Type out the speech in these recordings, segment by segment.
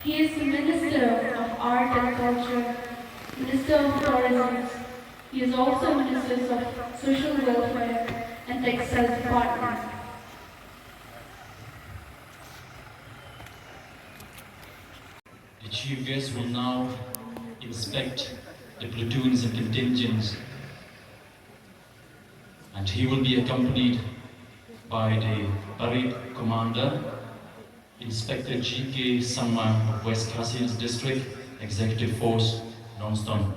He is the Minister of Art and Culture, Minister of Tourism. He is also Minister of Social Welfare and Textile Department. The Chief Guest will now inspect the platoons and contingents, and he will be accompanied by the Parade Commander, Inspector G.K. Sangma of West Khasi's District, Executive Force, Nongstoin.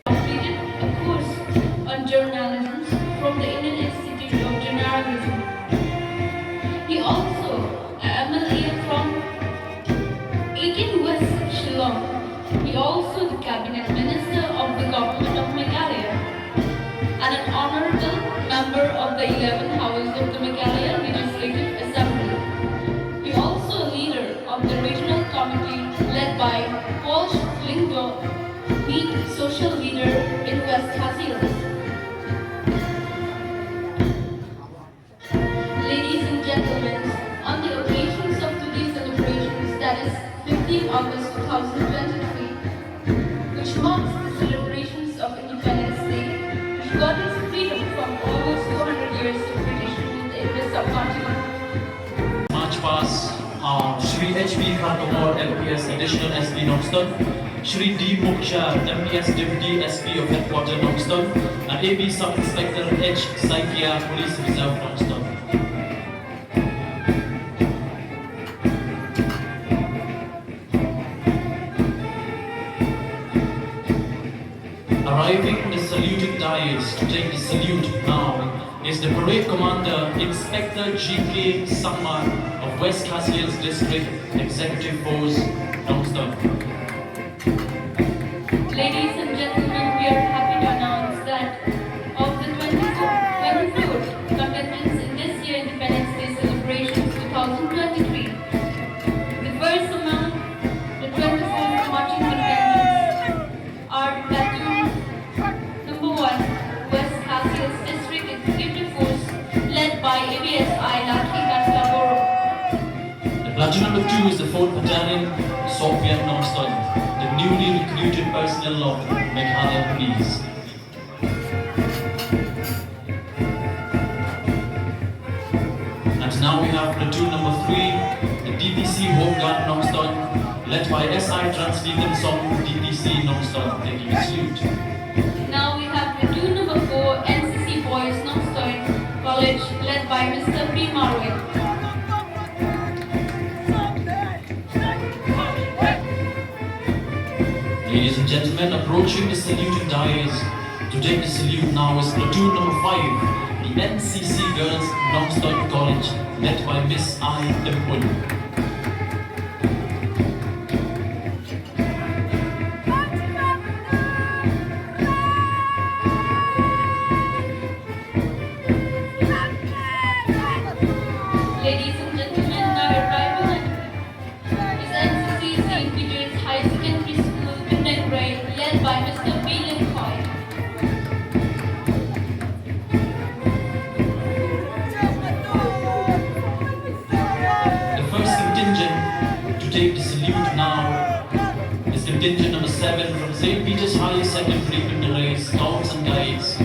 Completed a course on journalism from the Indian Institute of Journalism. He also MLA from 18 West Shillong. He also the Cabinet Minister of the Government of Meghalaya and an honorable member of the 11th House of the Meghalaya Legislative Assembly. He also a leader of the regional committee led by Paul Lingdo, meet social leader in West Khasi. Ladies and gentlemen, on the occasions of today's celebrations, that is 15 August 2023, which marks the celebrations of Independence Day, which got its freedom from almost 200 years of British rule in the subcontinent. March past are Shri H.B. Khatawar, MPS Additional SP Nongstoin, Shri D. Mukhshar, MPS Deputy SP of Headquarter Nongstoin, and AB Sub-Inspector H. Saikia, Police Reserve Nongstoin. Arriving in the saluting dais to take the salute now is the Parade Commander, Inspector G.K. Sangma of West Khasi's District, Executive Force, Nongstoin. Ladies and gentlemen, we are happy to announce that of the 24 contingents in this year Independence Day celebrations 2023, the first among the 24 marching contingents are Platoon Number 1, West Khasi's District Executive Force, led by ABSI Lakhi Kastaboro. The Platoon Number 2 is the 4th Battalion, Soviet Nongstoin, the newly recruited personnel of Meghalaya Police. And now we have Platoon Number 3, the DPC Home Guard Nongstoin, led by SI Translegal Song DPC Nongstoin, taking a salute. Now we have Platoon Number 4, NCC Boys Nongstoin College, led by Mr. P. Marwin. Ladies and gentlemen, approaching the saluting dais to take the salute now is Platoon Number 5, the NCC Girls Nongstoin College, led by Miss I. Dimple. Ladies and gentlemen, now arrival is NCC St. Peter's High Secondary School, Midnight Grade, led by Mr. B. Lin Khoi. The first contingent to take the salute now is contingent number 7 from St. Peter's High Secondary Midnight Scouts and Guides,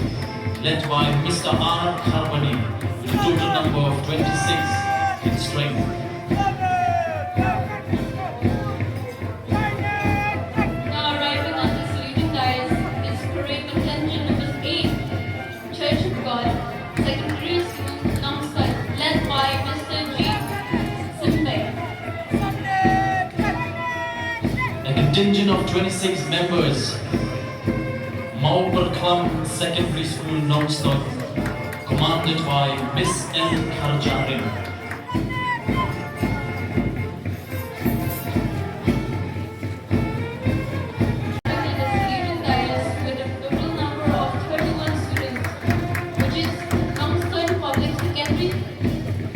led by Mr. R. Kharbani, with a total number of 26 in strength. Now arriving on the saluting dais is Parade Contingent Number 8, Church of God, Secondary School, Nongstoin, led by Mr. G. Simbai. A contingent of 26 members, Maupur Club Secondary School, Nongstoin, commanded by Miss L. Kharjarin.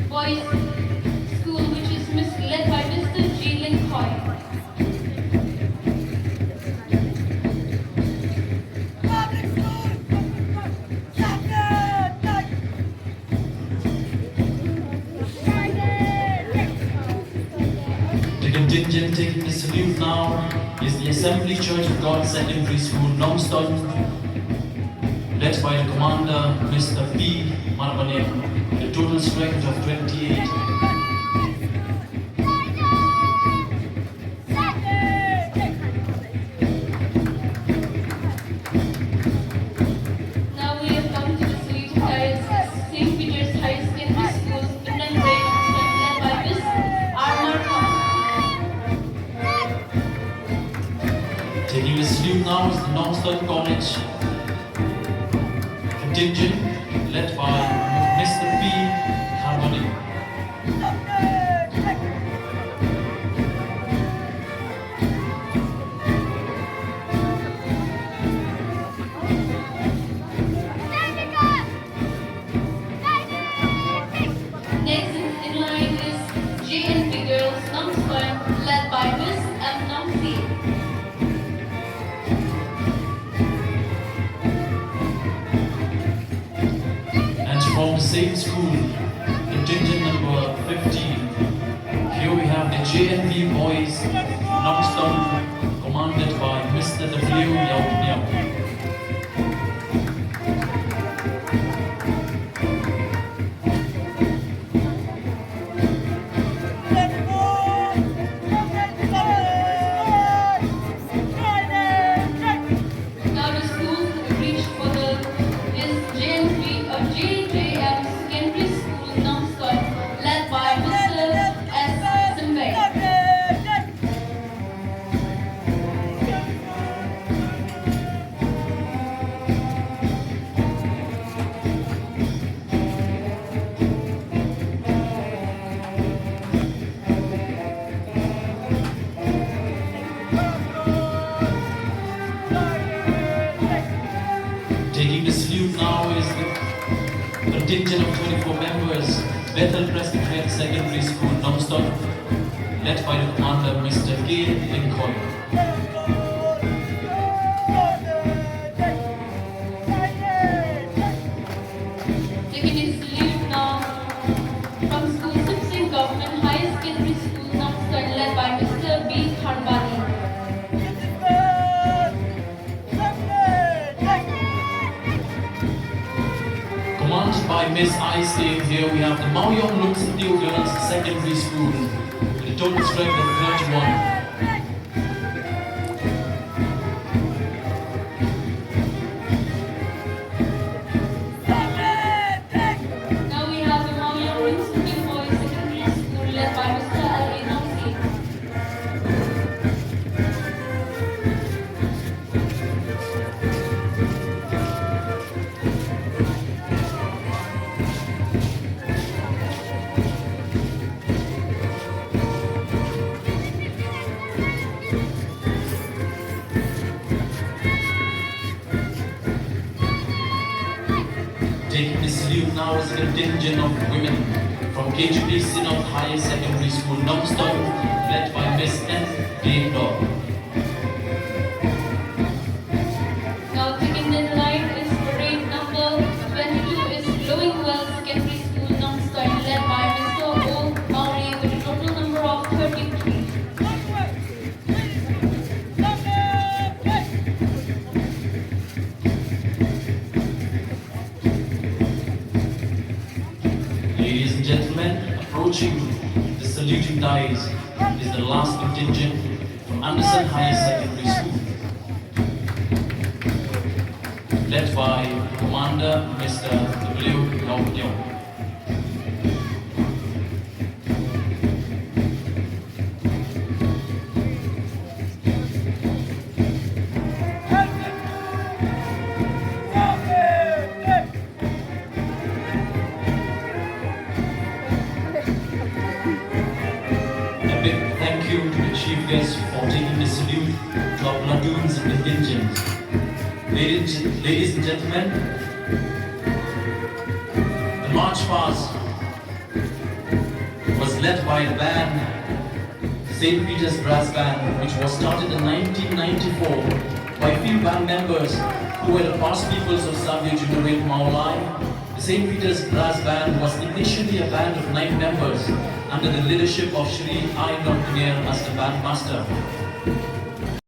Boys School, which is led by Mr. G. Lin Khoi. contingent taking the salute now is the Assembly Church of God Secondary School, Nongstoin, led by the commander, Mr. P. Marmane, with a total strength of 28. Now we have come to the sweet heights, St. Peter's High Secondary School, Indian Grade led by Miss Armar. Taking the salute now is the Nongstoin College contingent led by Mr. P. Marmane. Next in line is JNP Girls Nongstoin, led by Miss M. Nongstoin. And from the same school, contingent number 15. Here we have the JNP Boys Nongstoin, commanded by Mr. W. Yao Miao. Now the schools reached for the is JJM Secondary School Nongstoin, led by Mr. S. Simbay. Taking the salute now is the contingent of 24 members, Bethel Presbyterian Secondary School, Nongstoin, led by the commander, Mr. K. Lincoln. Taking his salute now from School 16 Government High Secondary School Nongstoin, led by Mr. B. Kharbani. Commanded by Miss I. Here we have the Maoyong Luk Sitio Girls Secondary School, with a total strength of 31. Now we have the Maoyong Ring Boys Secondary School, led by Mr. L. A. Nongsi. Taking the salute now is a contingent of women from KGP Synod Higher Secondary School, Nongstoin, led by Miss N. Dame Dog. Now taking the line is parade number 22 is Glowing Well Secondary School Nongstoin, led by Mr. O. Mauri with a total number of 33. Ladies and gentlemen, approaching the saluting dice is the last contingent from Anderson Higher Secondary School, led by Commander Mr. W. Yao Miao. A big thank you to the chief guest for taking the salute to our platoons and contingents. Ladies and gentlemen, the march past was led by the band, St. Peter's Brass Band, which was started in 1994 by a few band members who were the past peoples of Savio Junuit Maolai. The St. Peter's Brass Band was initially a band of 9 members under the leadership of Shri I. Dr. Nair as the bandmaster.